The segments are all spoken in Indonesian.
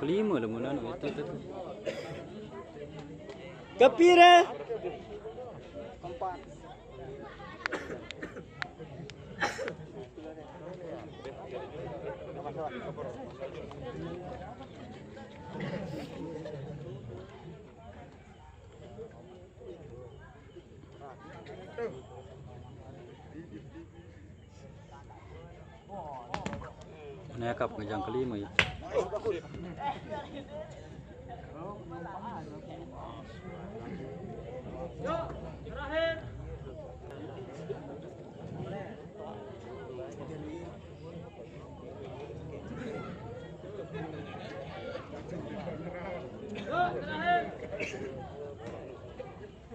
kelima lah mana itu. Kepira. Keempat. Nekap ngejang kelima ya.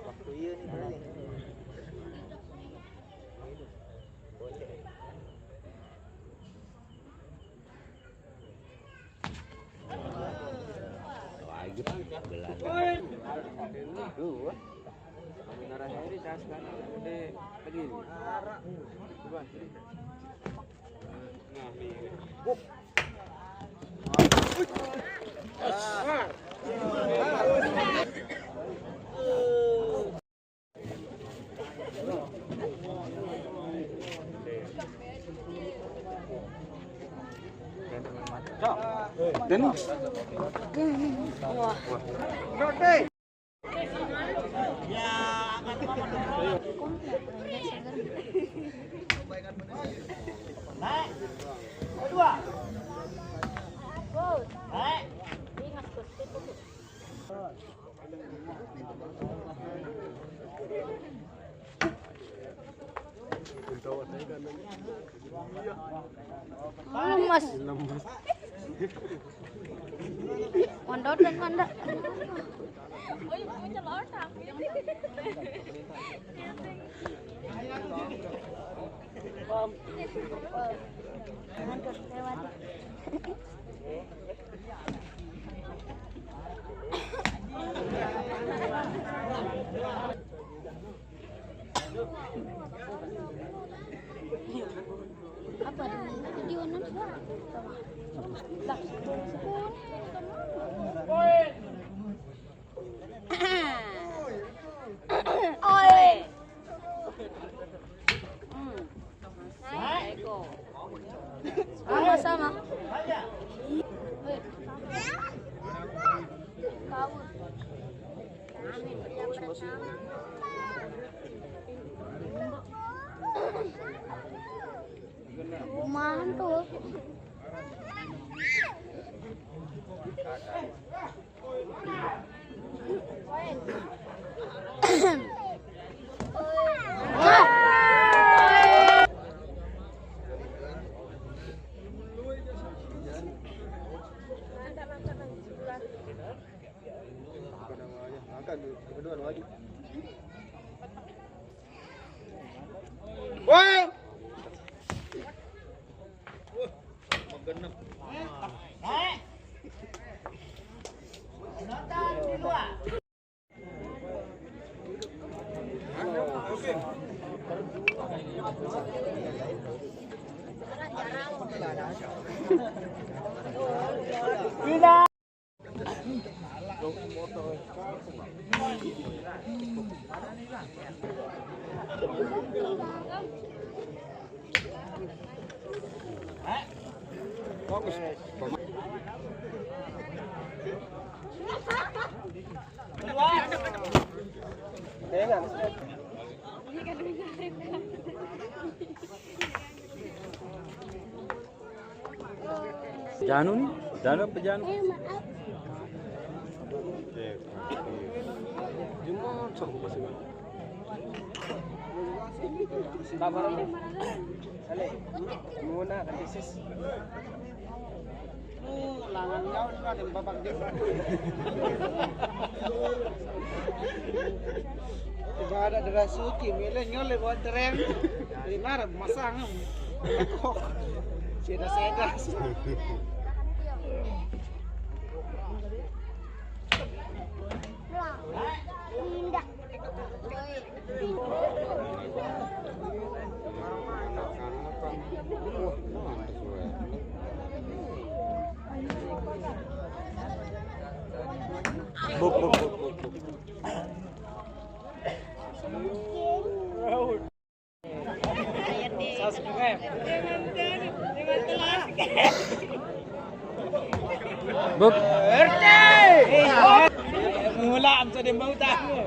Waktu iya nih berarti. Menara Heri tas kan udah begini. Coba. Nah, ini. Dan Wah. Lemas. Mondot dan kondak. Apa di mana? Oi. Sama-sama. Kumahan tuh. Woi. Tidak. bagus. Janu nih, Janu apa Janu? Sabar ini. Ale, muna katisis. Langan jauh sudah ada babak dia. Tiba ada deras suci, milih nyoleh buat tereng. Di mana masang? Kok? Seda-seda. Indah. Subscribe. Buk. Mula amsa dia mau tahu.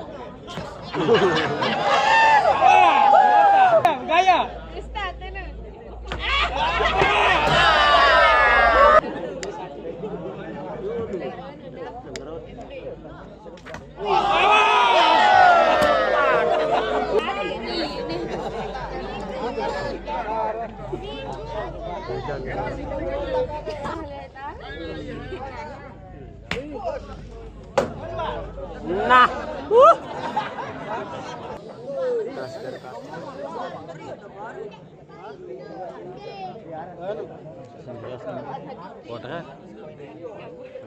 Gaya. Ustaz, mana? Nah. Water.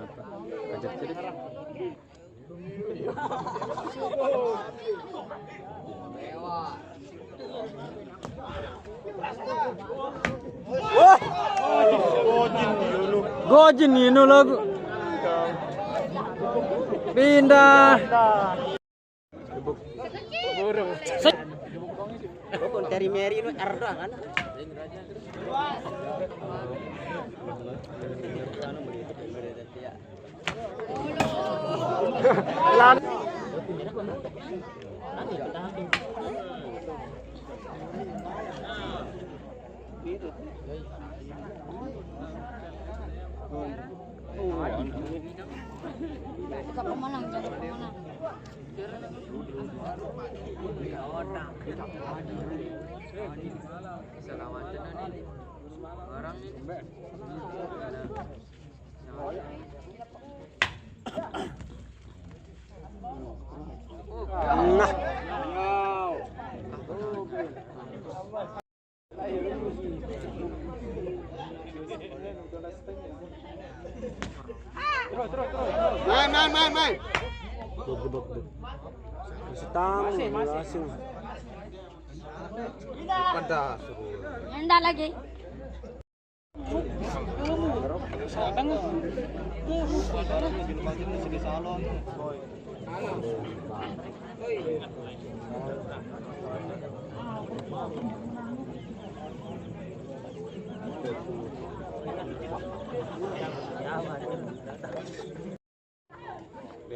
Apa? Ajak sedikit. Gojin ini lagu. Pindah. Burung. Bukan dari Mary itu Ardo kan? Cakap pemenang, cakap pemenang. Main. Masih. Anda lagi.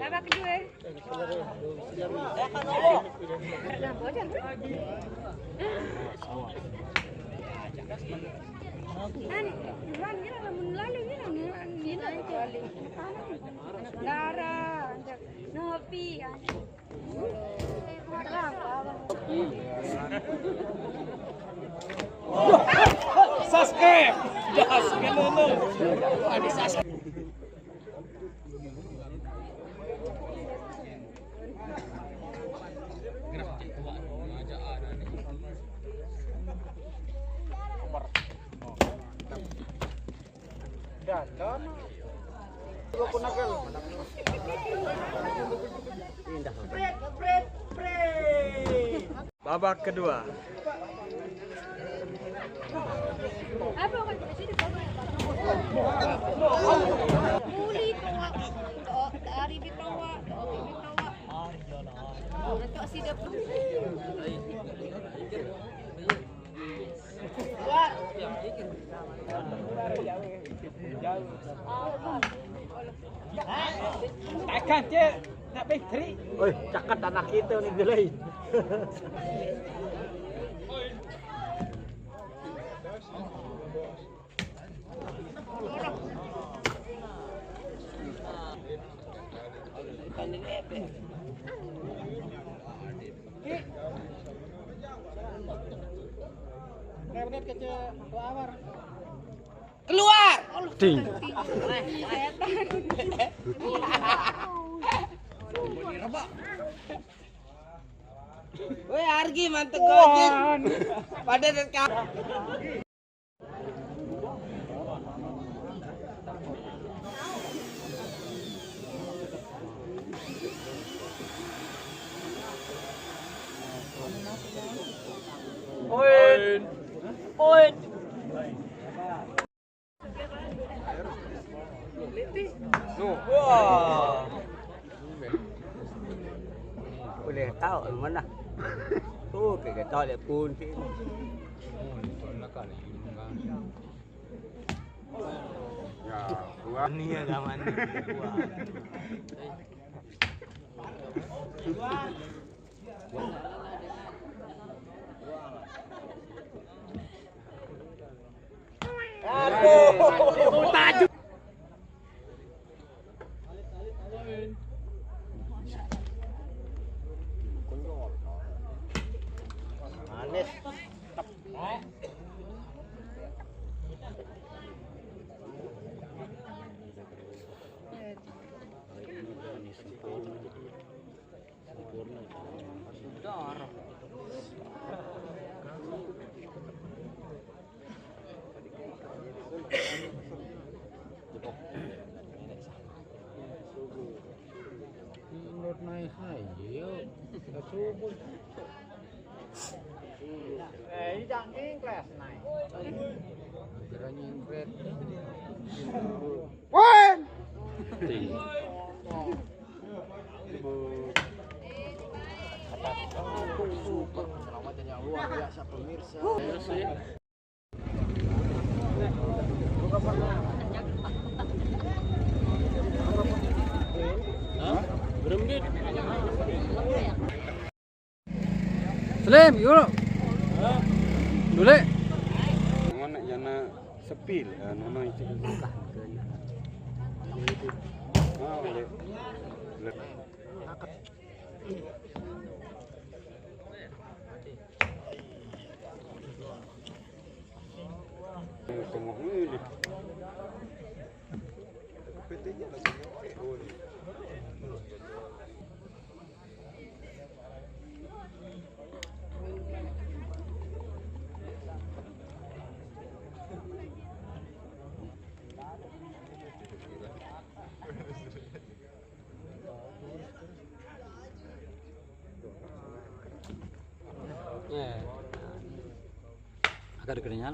Babak kedua. Subscribe. Jas kenunu. Babak kedua. Apa kan sini muli kawa dari bitawa itu asidap Akan cek nak bakery. Oi, cakat anak kita nih gelai. Keluar. Ting. Woi, Argi mantep gojek. Pada dekat. Poin. tahu mana. Oh, kayak tahu dia pun sih. Ya, gua Ini ya zaman gua. Manis. Menurut naik aja, kita subuh. Ini jangan kelas naik. Kira nyingkret. Wan. Penyelamatan yang luar biasa pemirsa. Slim, yuk. Dule. Mana yana sepil, nono itu. Ah, boleh. Tengok ni. PT-nya lagi. Agak kenyal.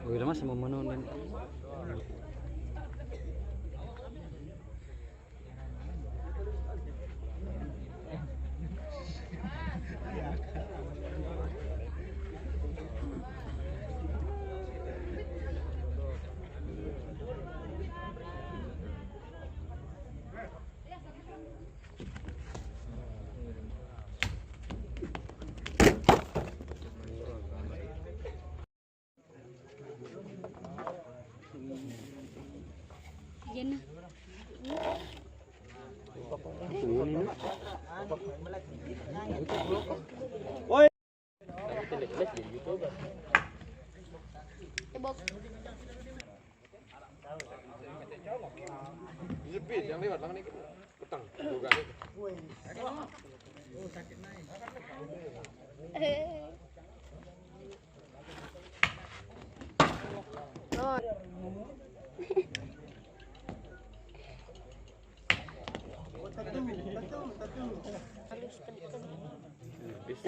Oh, udah mas mau menunin. Yan na. Tebok. Jepit yang lewat lang ni petang. Juga ni. Halus kedip-kedip. Bis.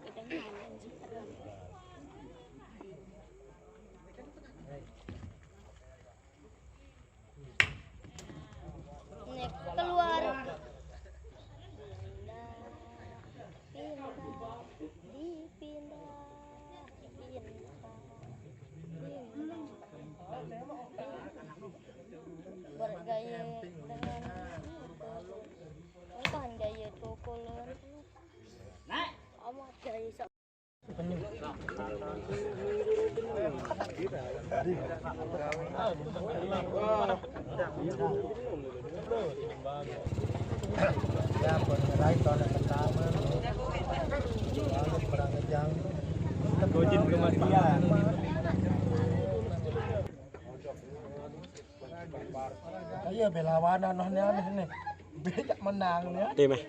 Kedengaran sih. Nih, keluar. Bergaya dengan bukan gaya tokolan amat gaya Ya, pengerai tahun pertama. Perang kejang. Gojin kematian. Iya belawanan noh aneh nih. Beda menang ya. Tim eh.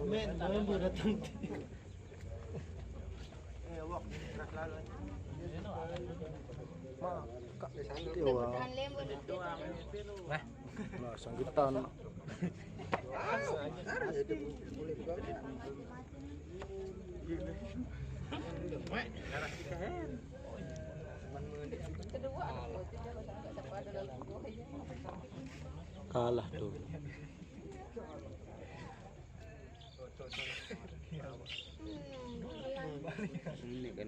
Men. Tahan lembut. Nah, sanggitan. Kalah tuh. Ini kan.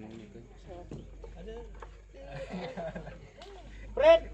Fred,